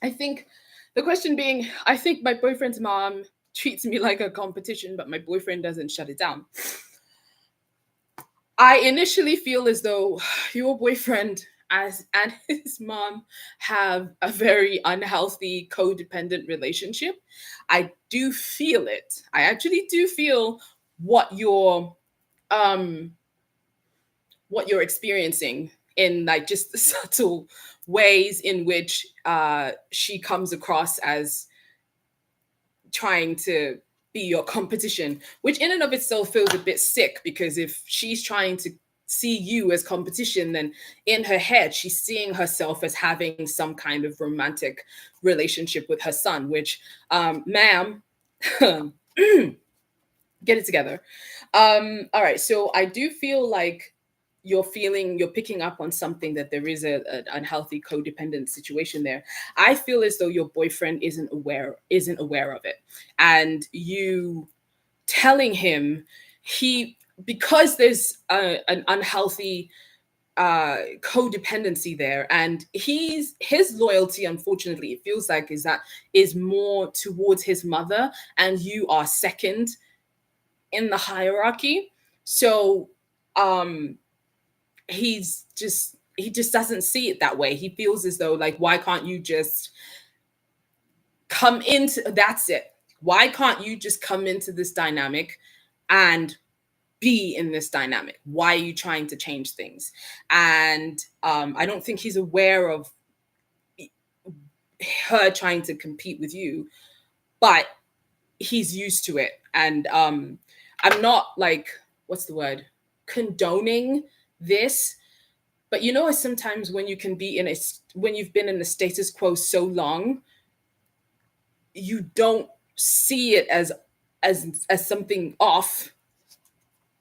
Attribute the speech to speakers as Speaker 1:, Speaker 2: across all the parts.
Speaker 1: I think the question being, I think my boyfriend's mom treats me like a competition, but my boyfriend doesn't shut it down. I initially feel as though your boyfriend as and his mom have a very unhealthy codependent relationship. I do feel it. I actually do feel what you're um what you're experiencing in like just the subtle ways in which she comes across as trying to be your competition, which in and of itself feels a bit sick because if she's trying to see you as competition, then in her head, she's seeing herself as having some kind of romantic relationship with her son, which, ma'am, get it together. All right, so I do feel like you're picking up on something that there is an unhealthy codependent situation there. I feel as though your boyfriend isn't aware of it, and you telling him he because there's an unhealthy codependency there, and his loyalty, unfortunately it feels like is more towards his mother, and you are second in the hierarchy. So um he just doesn't see it that way. He feels as though, like, why can't you just come into that's it. Why can't you just come into this dynamic and be in this dynamic? Why are you trying to change things? And I don't think he's aware of her trying to compete with you, but he's used to it. And I'm not like, what's the word, condoning this, but sometimes when you can be in a when you've been in the status quo so long, you don't see it as something off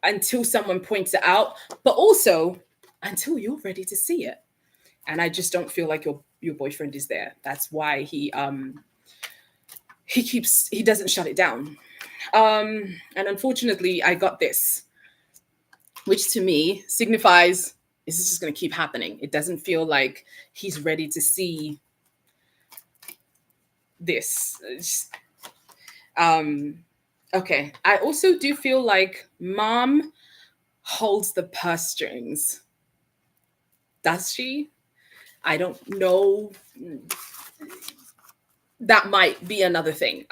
Speaker 1: until someone points it out, but also until you're ready to see it. And I just don't feel like your boyfriend is there. That's why he doesn't shut it down. And unfortunately, I got this, which to me signifies this is just going to keep happening. It doesn't feel like he's ready to see this. Um, okay. I also do feel like mom holds the purse strings. Does she? I don't know. That might be another thing.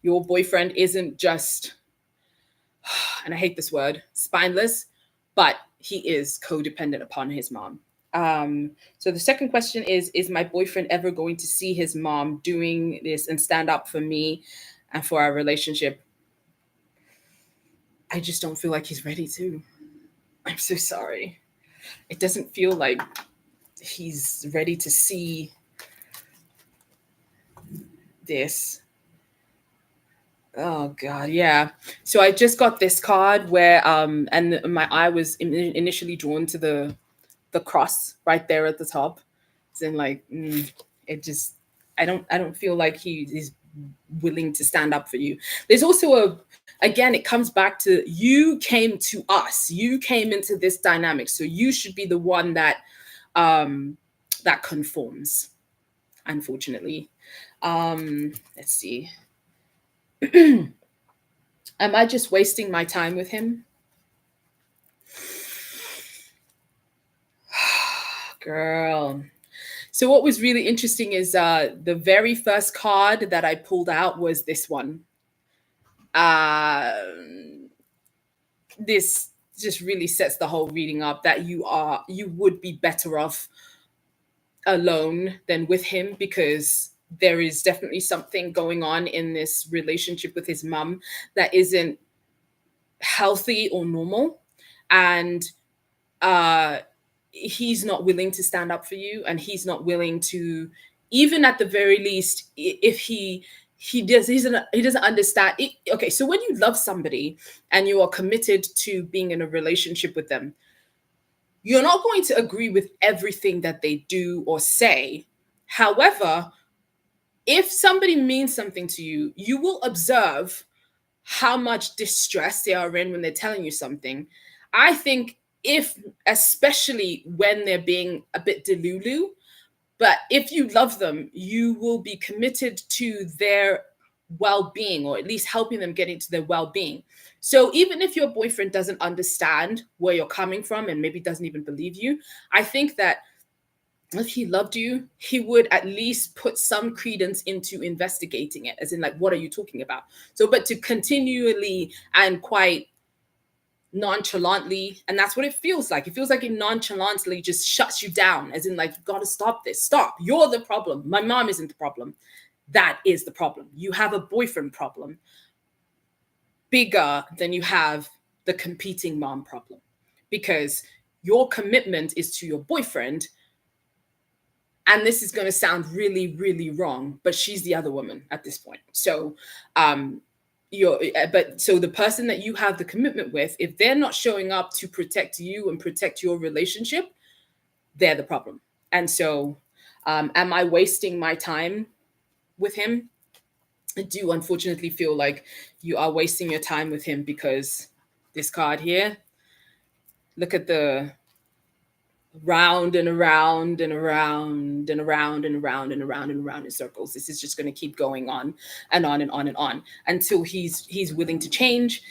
Speaker 1: Your boyfriend isn't just, and I hate this word, spineless, but he is codependent upon his mom. So the second question is my boyfriend ever going to see his mom doing this and stand up for me and for our relationship? I just don't feel like he's ready to. I'm so sorry. It doesn't feel like he's ready to see this. Oh God, yeah. So I just got this card where and my eye was initially drawn to the cross right there at the top. It's in like it just I don't feel like he is willing to stand up for you. There's also a again, it comes back to you came to us. You came into this dynamic. So you should be the one um that conforms, unfortunately. Let's see. Am I just wasting my time with him? Girl. So what was really interesting is the very first card that I pulled out was this one. Uh this just really sets the whole reading up that you would be better off alone than with him, because there is definitely something going on in this relationship with his mum that isn't healthy or normal. And uh he's not willing to stand up for you, and he's not willing to, even at the very least, if he doesn't understand it. Okay, so when you love somebody and you are committed to being in a relationship with them, you're not going to agree with everything that they do or say. However, if somebody means something to you, you will observe how much distress they are in when they're telling you something. I think, if especially when they're being a bit delulu, But if you love them, you will be committed to their well-being, or at least helping them get into their well-being. So even if your boyfriend doesn't understand where you're coming from and maybe doesn't even believe you, I think that if he loved you, he would at least put some credence into investigating it, as in, like, what are you talking about? So, but to continually and quite nonchalantly, and that's what it feels like. It feels like it nonchalantly just shuts you down, as in, like, you got to stop this. Stop. You're the problem. My mom isn't the problem. That is the problem. You have a boyfriend problem bigger than you have the competing mom problem, because your commitment is to your boyfriend. And this is going to sound really, really wrong, but she's the other woman at this point. So, so the person that you have the commitment with, if they're not showing up to protect you and protect your relationship, they're the problem. And so, am I wasting my time with him? I do unfortunately feel like you are wasting your time with him, because this card here, look at the round and around and around and around and around and around and around in circles. This is just going to keep going on and on and on and on until he's willing to change.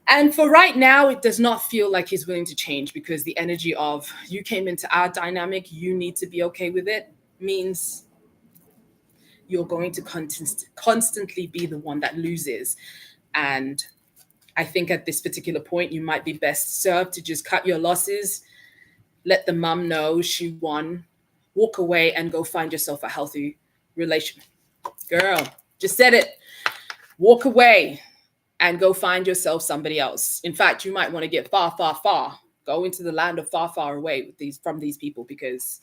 Speaker 1: And for right now, it does not feel like he's willing to change, because the energy of you came into our dynamic, you need to be okay with it, means you're going to constantly be the one that loses. And I think at this particular point, you might be best served to just cut your losses, let the mum know she won, walk away and go find yourself a healthy relation. Girl, just said it. Walk away and go find yourself somebody else. In fact, you might want to get far, far, far. Go into the land of far, far away from these people, because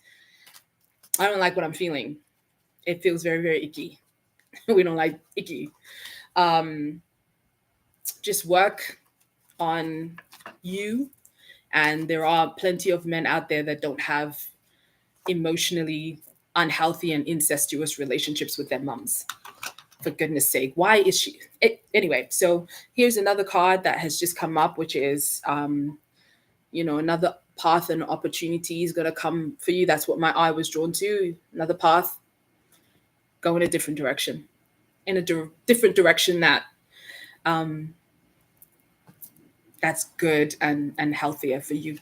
Speaker 1: I don't like what I'm feeling. It feels very, very icky. We don't like icky. Just work on you. And there are plenty of men out there that don't have emotionally unhealthy and incestuous relationships with their mums. For goodness sake, why is she? Anyway, so here's another card that has just come up, which is, another path and opportunity is going to come for you. That's what my eye was drawn to. Another path. Go in a different direction. In a different direction that's good and healthier for you.